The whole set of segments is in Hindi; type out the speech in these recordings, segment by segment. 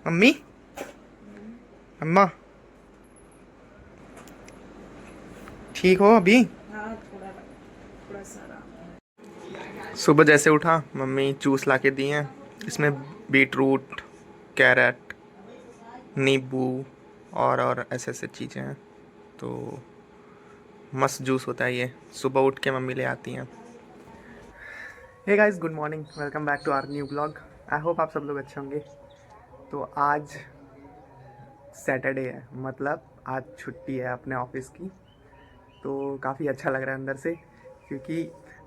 मम्मी, अम्मा, ठीक हो अभी? हाँ, थोड़ा थोड़ा सा आराम। सुबह जैसे उठा मम्मी जूस ला के दिए हैं। इसमें बीटरूट, कैरेट, नींबू और ऐसे ऐसे चीज़ें हैं। तो मस्त जूस होता है ये, सुबह उठ के मम्मी ले आती हैं। Hey guys, good morning, welcome back to our new blog. I hope आप सब लोग अच्छे होंगे। तो आज सैटरडे है, मतलब आज छुट्टी है अपने ऑफिस की। तो काफ़ी अच्छा लग रहा है अंदर से, क्योंकि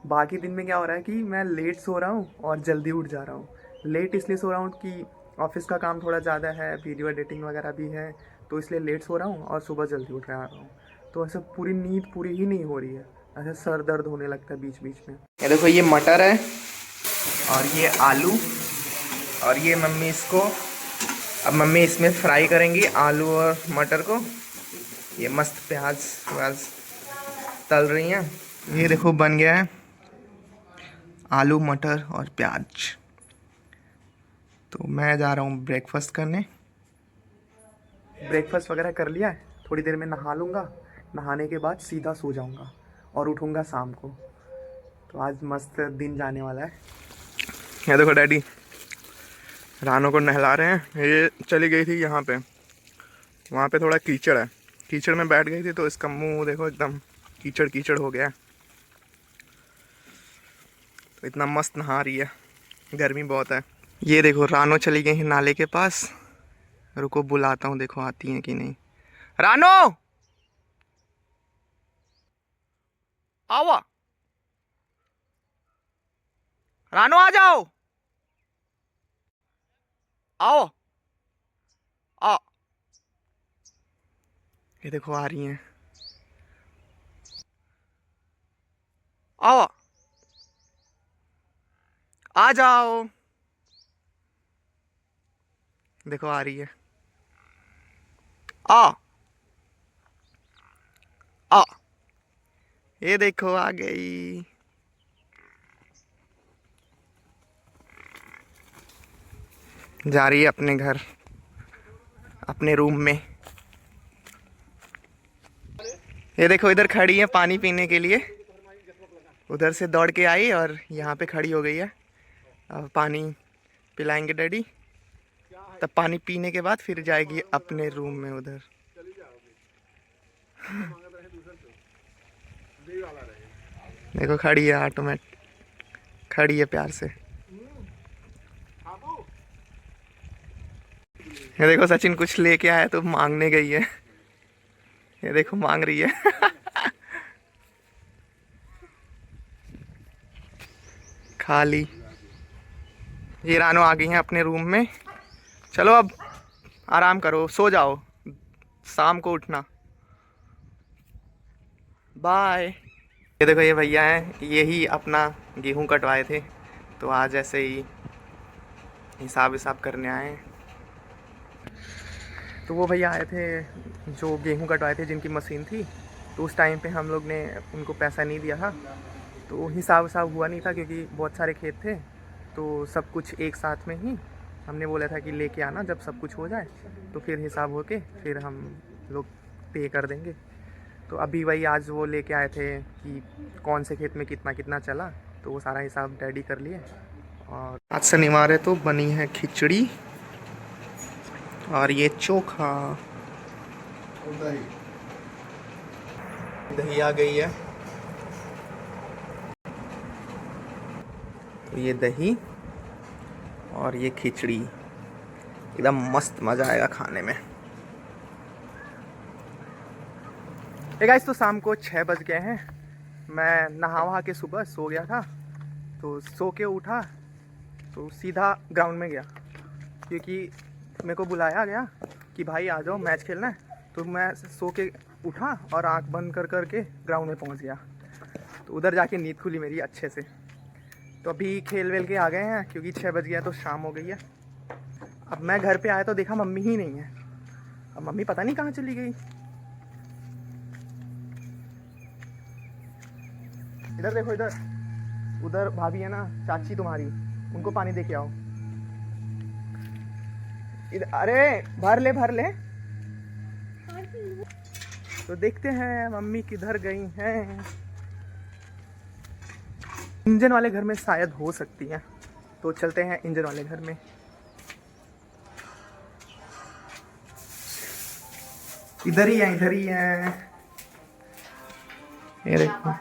बाकी दिन में क्या हो रहा है कि मैं लेट सो रहा हूँ और जल्दी उठ जा रहा हूँ। लेट इसलिए सो रहा हूँ कि ऑफिस का काम थोड़ा ज़्यादा है, वीडियो एडिटिंग वगैरह भी है, तो इसलिए लेट सो रहा हूँ और सुबह जल्दी उठ रहा हूँ। तो ऐसे पूरी नींद पूरी ही नहीं हो रही है, ऐसे सर दर्द होने लगता है बीच बीच में। ये देखो, ये मटर है और ये आलू, और ये मम्मी इसको, अब मम्मी इसमें फ्राई करेंगी आलू और मटर को। ये मस्त प्याज व्याज तल रही हैं। ये देखो बन गया है आलू मटर और प्याज। तो मैं जा रहा हूँ ब्रेकफास्ट करने। ब्रेकफास्ट वगैरह कर लिया है, थोड़ी देर में नहा लूँगा। नहाने के बाद सीधा सो जाऊँगा और उठूँगा शाम को। तो आज मस्त दिन जाने वाला है। ये देखो डैडी रानों को नहला रहे हैं। ये चली गई थी यहाँ पे, वहाँ पे थोड़ा कीचड़ है, कीचड़ में बैठ गई थी तो इसका मुंह देखो एकदम कीचड़ कीचड़ हो गया है। तो इतना मस्त नहा रही है, गर्मी बहुत है। ये देखो रानो चली गई है नाले के पास। रुको बुलाता हूँ, देखो आती है कि नहीं। रानो, आओ, रानो आ जाओ, आओ, आओ। ये देखो आ रही हैं, आओ, आ जाओ। देखो आ रही है, आ, आ। ये देखो आ गई। जा रही है अपने घर, अपने रूम में। ये देखो इधर खड़ी है पानी पीने के लिए, उधर से दौड़ के आई और यहाँ पे खड़ी हो गई है। अब पानी पिलाएंगे डैडी, तब पानी पीने के बाद फिर जाएगी अपने रूम में उधर। देखो खड़ी है ऑटोमेट, खड़ी है प्यार से। ये देखो सचिन कुछ लेके आया तो मांगने गई है। ये देखो मांग रही है। खाली। ये रानो आ गई हैं अपने रूम में। चलो अब आराम करो, सो जाओ, शाम को उठना। बाय। ये देखो ये भैया हैं, यही अपना गेहूं कटवाए थे, तो आज ऐसे ही हिसाब विसाब करने आए हैं। तो वो भैया आए थे जो गेहूं कटवाए थे, जिनकी मशीन थी। तो उस टाइम पे हम लोग ने उनको पैसा नहीं दिया था, तो हिसाब विसाब हुआ नहीं था क्योंकि बहुत सारे खेत थे। तो सब कुछ एक साथ में ही हमने बोला था कि लेके आना, जब सब कुछ हो जाए तो फिर हिसाब होके फिर हम लोग पे कर देंगे। तो अभी वही आज वो लेके आए थे कि कौन से खेत में कितना कितना चला, तो वो सारा हिसाब डैडी कर लिए। और आज शनिवार है तो बनी है खिचड़ी और ये चोखा। दही आ गई है, तो ये दही और ये खिचड़ी एकदम मस्त, मज़ा आएगा खाने में। ए गाइस, तो शाम को 6 बज गए हैं। मैं नहा वहा के सुबह सो गया था, तो सो के उठा तो सीधा ग्राउंड में गया, क्योंकि मेरे को बुलाया गया कि भाई आ जाओ मैच खेलना है। तो मैं सो के उठा और आंख बंद कर कर के ग्राउंड में पहुंच गया। तो उधर जाके नींद खुली मेरी अच्छे से। तो अभी खेल वेल के आ गए हैं, क्योंकि 6 बज गया तो शाम हो गई है। अब मैं घर पे आया तो देखा मम्मी ही नहीं है। अब मम्मी पता नहीं कहाँ चली गई। इधर देखो, इधर उधर भाभी है ना, चाची तुम्हारी, उनको पानी दे के आओ। अरे भर ले भर ले। तो देखते हैं मम्मी किधर गई हैं। इंजन वाले घर में शायद हो सकती है, तो चलते हैं इंजन वाले घर में। इधर ही है, इधर ही है। ये देखो,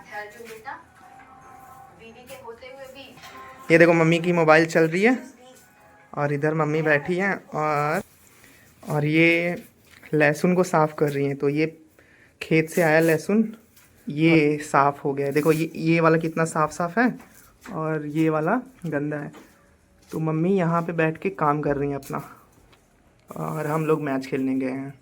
ये देखो मम्मी की मोबाइल चल रही है और इधर मम्मी बैठी हैं और ये लहसुन को साफ़ कर रही हैं। तो ये खेत से आया लहसुन, ये साफ़ हो गया है। देखो ये वाला कितना साफ साफ है और ये वाला गंदा है। तो मम्मी यहाँ पे बैठ के काम कर रही हैं अपना, और हम लोग मैच खेलने गए हैं।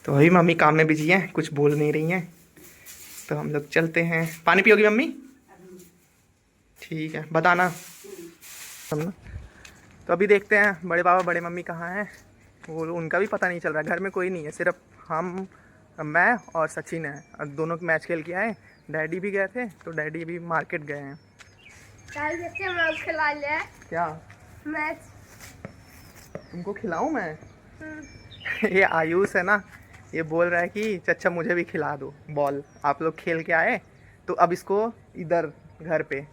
तो अभी मम्मी काम में बिजी हैं, कुछ बोल नहीं रही हैं, तो हम लोग चलते हैं। पानी पियोगी मम्मी? ठीक है, बताना समझना। तो अभी देखते हैं बड़े पापा बड़े मम्मी कहाँ हैं। वो उनका भी पता नहीं चल रहा, घर में कोई नहीं है, सिर्फ हम, मैं और सचिन है। और दोनों मैच खेल के आए। डैडी भी गए थे, तो डैडी भी मार्केट गए हैं। खिला लिया क्या मैच? तुमको खिलाऊं मैं? ये आयुष है ना, ये बोल रहा है कि चचा मुझे भी खिला दो बॉल। आप लोग खेल के आए तो अब इसको इधर घर पे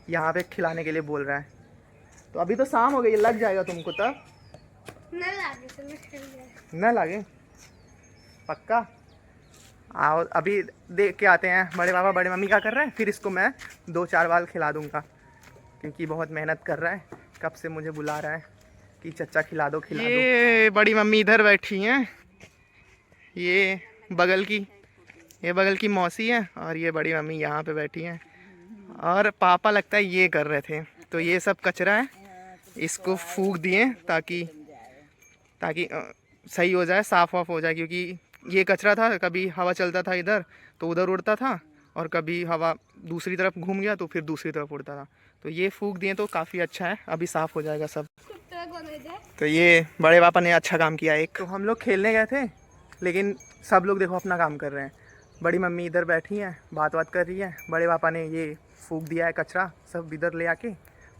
यहाँ पे खिलाने के लिए बोल रहा है। तो अभी तो शाम हो गई, लग जाएगा तुमको तब। न लगे पक्का? आओ अभी देख के आते हैं बड़े पापा बड़े मम्मी क्या कर रहे हैं, फिर इसको मैं 2-4 बाल खिला दूंगा, क्योंकि बहुत मेहनत कर रहा है। कब से मुझे बुला रहा है कि चचा खिला दो खिला दो। ये बड़ी मम्मी इधर बैठी हैं, ये बगल की मौसी है, और ये बड़ी मम्मी यहाँ पे बैठी हैं। और पापा लगता है ये कर रहे थे। तो ये सब कचरा है, इसको फूंक दिए ताकि सही हो जाए, साफ वाफ हो जाए। क्योंकि ये कचरा था, कभी हवा चलता था इधर तो उधर उड़ता था, और कभी हवा दूसरी तरफ घूम गया तो फिर दूसरी तरफ उड़ता था। तो ये फूंक दिए तो काफ़ी अच्छा है, अभी साफ़ हो जाएगा सब। तो ये बड़े पापा ने अच्छा काम किया एक। तो हम लोग खेलने गए थे, लेकिन सब लोग देखो अपना काम कर रहे हैं। बड़ी मम्मी इधर बैठी हैं, बात कर रही है। बड़े पापा ने ये फूंक दिया है कचरा सब इधर ले आके,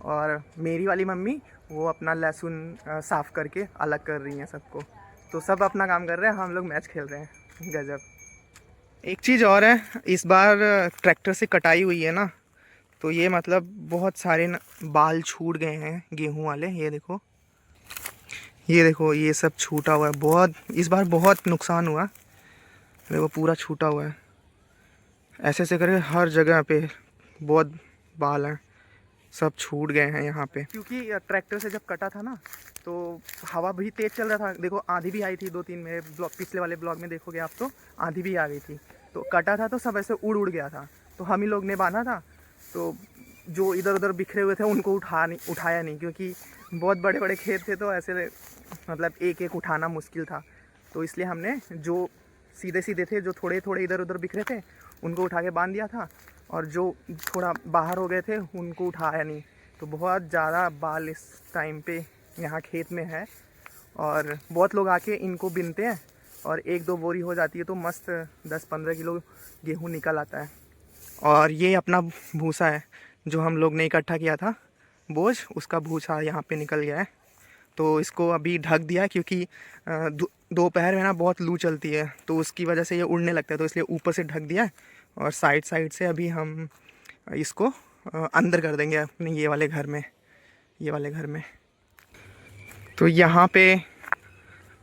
और मेरी वाली मम्मी वो अपना लहसुन साफ़ करके अलग कर रही हैं सबको। तो सब अपना काम कर रहे हैं, हम लोग मैच खेल रहे हैं। गजब। एक चीज़ और है, इस बार ट्रैक्टर से कटाई हुई है ना, तो ये मतलब बहुत सारे बाल छूट गए हैं गेहूं वाले। ये देखो ये सब छूटा हुआ है, बहुत इस बार बहुत नुकसान हुआ। देखो पूरा छूटा हुआ है, ऐसे ऐसे करके हर जगह पे बहुत बाल हैं, सब छूट गए हैं यहाँ पे। क्योंकि ट्रैक्टर से जब कटा था ना, तो हवा भी तेज़ चल रहा था। देखो आंधी भी आई थी 2-3, मेरे ब्लॉग पिछले वाले ब्लॉग में देखोगे आप तो आंधी भी आ गई थी। तो कटा था तो सब ऐसे उड़ गया था। तो हम ही लोग ने बांधा था, तो जो इधर उधर बिखरे हुए थे उनको उठाया नहीं, क्योंकि बहुत बड़े बड़े खेत थे, तो ऐसे मतलब एक एक उठाना मुश्किल था। तो इसलिए हमने जो सीधे सीधे थे, जो थोड़े थोड़े इधर उधर बिखरे थे, उनको उठा के बांध दिया था, और जो थोड़ा बाहर हो गए थे उनको उठाया नहीं। तो बहुत ज़्यादा बाल इस टाइम पे यहाँ खेत में है, और बहुत लोग आके इनको बिनते हैं, और 1-2 बोरी हो जाती है तो मस्त 10-15 किलो गेहूँ निकल आता है। और ये अपना भूसा है जो हम लोग ने इकट्ठा किया था, बोझ, उसका भूसा यहाँ पे निकल गया है। तो इसको अभी ढक दिया, क्योंकि दोपहर में ना बहुत लू चलती है, तो उसकी वजह से ये उड़ने लगता है, तो इसलिए ऊपर से ढक दिया है। और साइड से अभी हम इसको अंदर कर देंगे अपने ये वाले घर में। तो यहाँ पे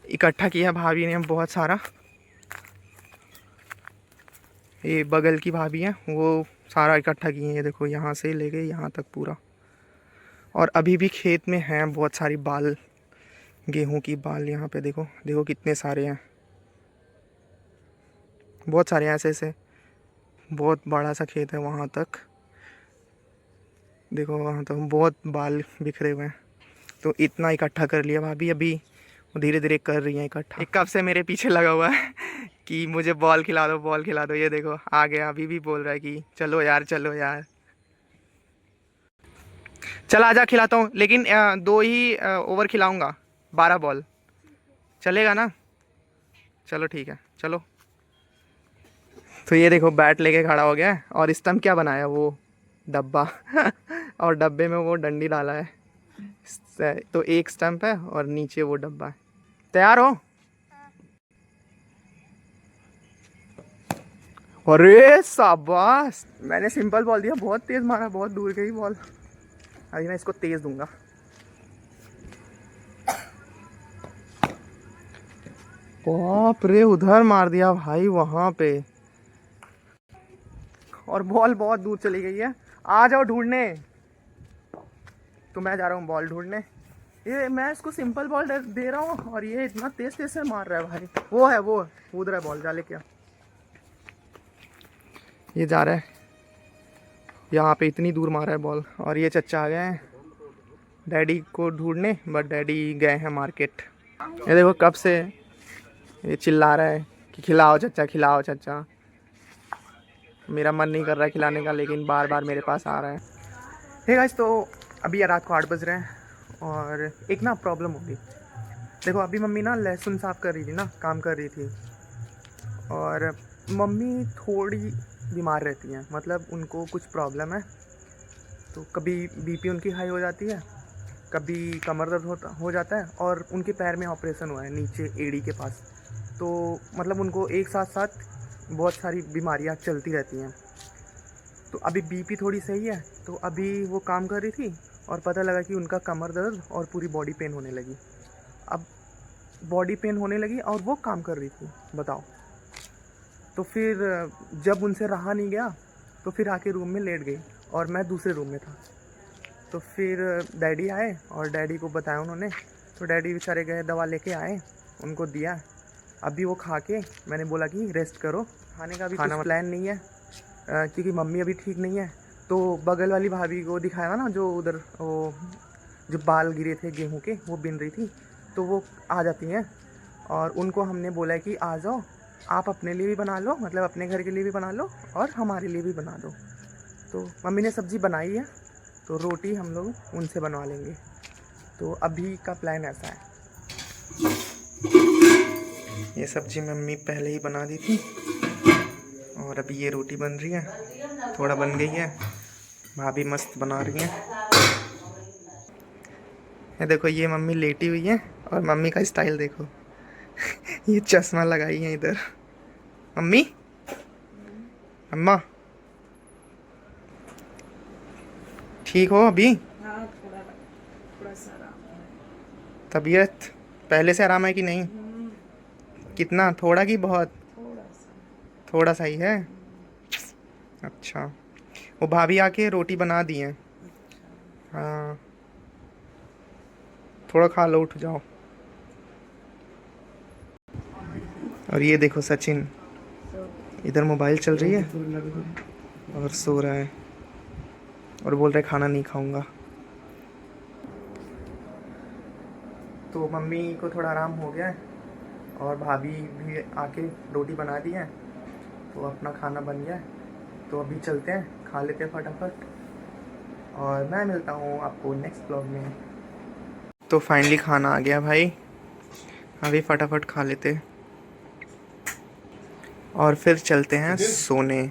इकट्ठा किया भाभी ने बहुत सारा। ये बगल की भाभी है, वो सारा इकट्ठा किए हैं। ये देखो यहाँ से लेके यहाँ तक पूरा। और अभी भी खेत में हैं बहुत सारी बाल, गेहूं की बाल। यहाँ पे देखो कितने सारे हैं, बहुत सारे हैं। ऐसे बहुत बड़ा सा खेत है वहाँ तक, देखो वहाँ तक बहुत बाल बिखरे हुए हैं। तो इतना इकट्ठा कर लिया भाभी, अभी धीरे धीरे कर रही हैं इकट्ठा। एक कब से मेरे पीछे लगा हुआ है कि मुझे बॉल खिला दो। ये देखो आ गया, अभी भी बोल रहा है कि चलो यार चल आजा खिलाता हूँ, लेकिन 2 ही ओवर खिलाऊंगा, 12 बॉल चलेगा ना? चलो ठीक है चलो। तो ये देखो बैट लेके खड़ा हो गया है, और स्टंप क्या बनाया वो डब्बा और डब्बे में वो डंडी डाला है। तो एक स्टंप है और नीचे वो डब्बा है। तैयार हो? अरे शाबाश, मैंने सिंपल बॉल दिया, बहुत तेज मारा, बहुत दूर गई बॉल। अभी मैं इसको तेज दूंगा। बाप रे, उधर मार दिया भाई, वहां पे। और बॉल बहुत दूर चली गई है। आ जाओ ढूंढने। तो मैं जा रहा हूँ बॉल ढूंढने। ये मैं इसको सिंपल बॉल दे रहा हूँ और ये इतना तेज तेज से मार रहा है भाई। वो है, वो उधर है बॉल, जा लेके आ। ये जा रहा है, यहाँ पे इतनी दूर मारा है बॉल। और ये चच्चा आ गए हैं डैडी को ढूंढने, बट डैडी गए हैं मार्केट। ये देखो कब से ये चिल्ला रहा है कि खिलाओ चच्चा, खिलाओ चच्चा। मेरा मन नहीं कर रहा है खिलाने का, लेकिन बार बार मेरे पास आ रहा है। हे गाइस, तो अभी रात को 8 बज रहे हैं और एक ना प्रॉब्लम हो गई। देखो अभी मम्मी ना लहसुन साफ़ कर रही थी ना, काम कर रही थी। और मम्मी थोड़ी बीमार रहती हैं, मतलब उनको कुछ प्रॉब्लम है। तो कभी बीपी उनकी हाई हो जाती है, कभी कमर दर्द हो जाता है, और उनके पैर में ऑपरेशन हुआ है नीचे एड़ी के पास। तो मतलब उनको एक साथ साथ बहुत सारी बीमारियां चलती रहती हैं। तो अभी बीपी थोड़ी सही है, तो अभी वो काम कर रही थी और पता लगा कि उनका कमर दर्द और पूरी बॉडी पेन होने लगी। अब बॉडी पेन होने लगी और वो काम कर रही थी, बताओ। तो फिर जब उनसे रहा नहीं गया तो फिर आके रूम में लेट गई और मैं दूसरे रूम में था। तो फिर डैडी आए और डैडी को बताया उन्होंने। तो डैडी बेचारे गए, दवा लेके आए, उनको दिया। अभी वो खा के, मैंने बोला कि रेस्ट करो, खाने का भी खाना प्लान नहीं है क्योंकि मम्मी अभी ठीक नहीं है। तो बगल वाली भाभी को दिखाया ना, जो उधर वो जो बाल गिरे थे गेहूं के, वो बिन रही थी, तो वो आ जाती हैं। और उनको हमने बोला कि आ जाओ, आप अपने लिए भी बना लो, मतलब अपने घर के लिए भी बना लो और हमारे लिए भी बना दो। तो मम्मी ने सब्ज़ी बनाई है, तो रोटी हम लोग उनसे बनवा लेंगे। तो अभी का प्लान ऐसा है। ये सब्ज़ी मम्मी पहले ही बना दी थी और अभी ये रोटी बन रही है, थोड़ा बन गई है। भाभी मस्त बना रही हैं। ये देखो, ये मम्मी लेटी हुई है और मम्मी का स्टाइल देखो। ये चश्मा लगाई है इधर। मम्मी, अम्मा ठीक हो अभी? हाँ, थोड़ा सा आराम है। तबीयत पहले से आराम है कि नहीं? कितना, थोड़ा कि बहुत? थोड़ा सा। थोड़ा सा ही है। अच्छा, वो भाभी आके रोटी बना दी हैं। हाँ, थोड़ा खा लो, उठ जाओ। और ये देखो सचिन इधर मोबाइल चल रही है और सो रहा है और बोल रहा है खाना नहीं खाऊंगा। तो मम्मी को थोड़ा आराम हो गया है और भाभी भी आके रोटी बना दी है, तो अपना खाना बन गया है। तो अभी चलते हैं, खा लेते हैं फटाफट और मैं मिलता हूँ आपको नेक्स्ट ब्लॉग में। तो फाइनली खाना आ गया भाई, अभी फटाफट खा लेते और फिर चलते हैं सोने।